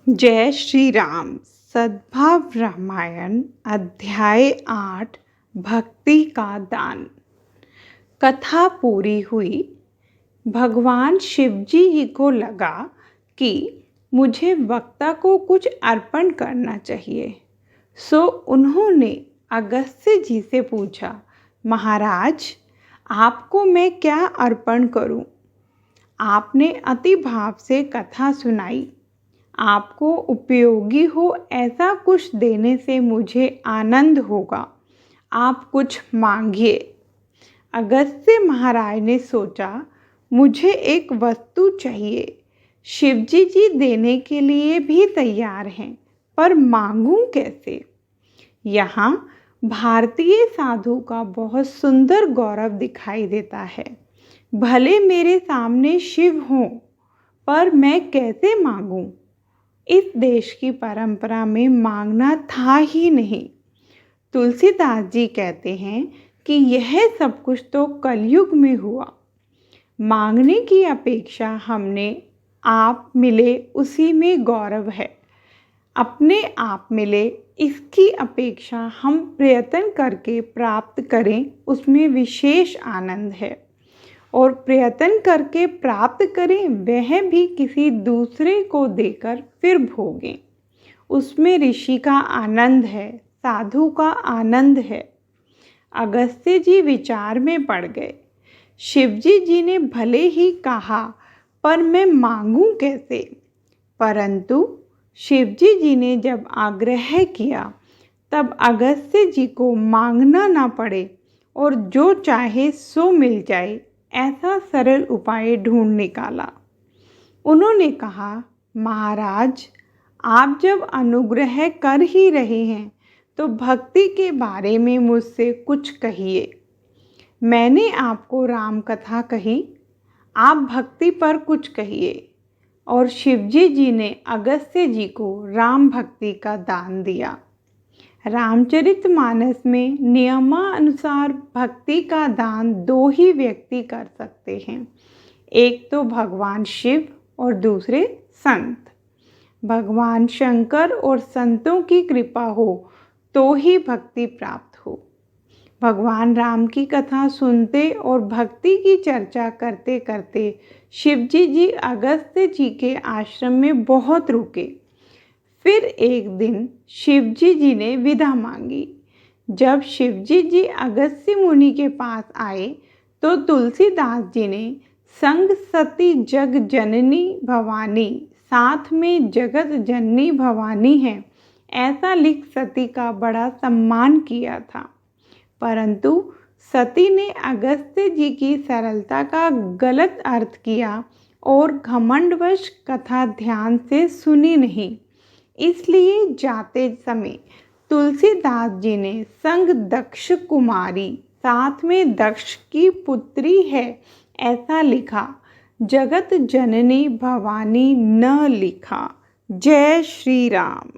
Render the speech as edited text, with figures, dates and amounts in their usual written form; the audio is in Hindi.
जय श्री राम। सद्भाव रामायण अध्याय 8 भक्ति का दान। कथा पूरी हुई। भगवान शिवजी जी को लगा कि मुझे वक्ता को कुछ अर्पण करना चाहिए, सो उन्होंने अगस्त्य जी से पूछा, महाराज आपको मैं क्या अर्पण करूं? आपने अति भाव से कथा सुनाई। आपको उपयोगी हो ऐसा कुछ देने से मुझे आनंद होगा। आप कुछ मांगिए। अगस्त्य महाराज ने सोचा, मुझे एक वस्तु चाहिए। शिवजी जी देने के लिए भी तैयार हैं, पर मांगूं कैसे? यहाँ भारतीय साधु का बहुत सुंदर गौरव दिखाई देता है। भले मेरे सामने शिव हों, पर मैं कैसे मांगूं? इस देश की परंपरा में मांगना था ही नहीं। तुलसीदास जी कहते हैं कि यह सब कुछ तो कलयुग में हुआ। मांगने की अपेक्षा हमने आप मिले उसी में गौरव है। अपने आप मिले इसकी अपेक्षा हम प्रयत्न करके प्राप्त करें उसमें विशेष आनंद है। और प्रयत्न करके प्राप्त करें वह भी किसी दूसरे को देकर फिर भोगें, उसमें ऋषि का आनंद है, साधु का आनंद है। अगस्त्य जी विचार में पड़ गए। शिवजी जी ने भले ही कहा, पर मैं मांगूं कैसे? परंतु शिवजी जी ने जब आग्रह किया तब अगस्त्य जी को मांगना ना पड़े और जो चाहे सो मिल जाए, ऐसा सरल उपाय ढूंढ निकाला। उन्होंने कहा, महाराज आप जब अनुग्रह कर ही रहे हैं तो भक्ति के बारे में मुझसे कुछ कहिए। मैंने आपको राम कथा कही, आप भक्ति पर कुछ कहिए। और शिवजी जी ने अगस्त्य जी को राम भक्ति का दान दिया। रामचरितमानस में नियमानुसार भक्ति का दान दो ही व्यक्ति कर सकते हैं, एक तो भगवान शिव और दूसरे संत। भगवान शंकर और संतों की कृपा हो तो ही भक्ति प्राप्त हो। भगवान राम की कथा सुनते और भक्ति की चर्चा करते करते शिवजी जी अगस्त्य जी के आश्रम में बहुत रुके। फिर एक दिन शिवजी जी ने विदा मांगी। जब शिवजी जी अगस्त्य मुनि के पास आए तो तुलसीदास जी ने संग सती जग जननी भवानी, साथ में जगत जननी भवानी है, ऐसा लिख सती का बड़ा सम्मान किया था। परंतु सती ने अगस्त्य जी की सरलता का गलत अर्थ किया और घमंडवश कथा ध्यान से सुनी नहीं। इसलिए जाते समय तुलसीदास जी ने संग दक्ष कुमारी, साथ में दक्ष की पुत्री है, ऐसा लिखा। जगत जननी भवानी न लिखा। जय श्री राम।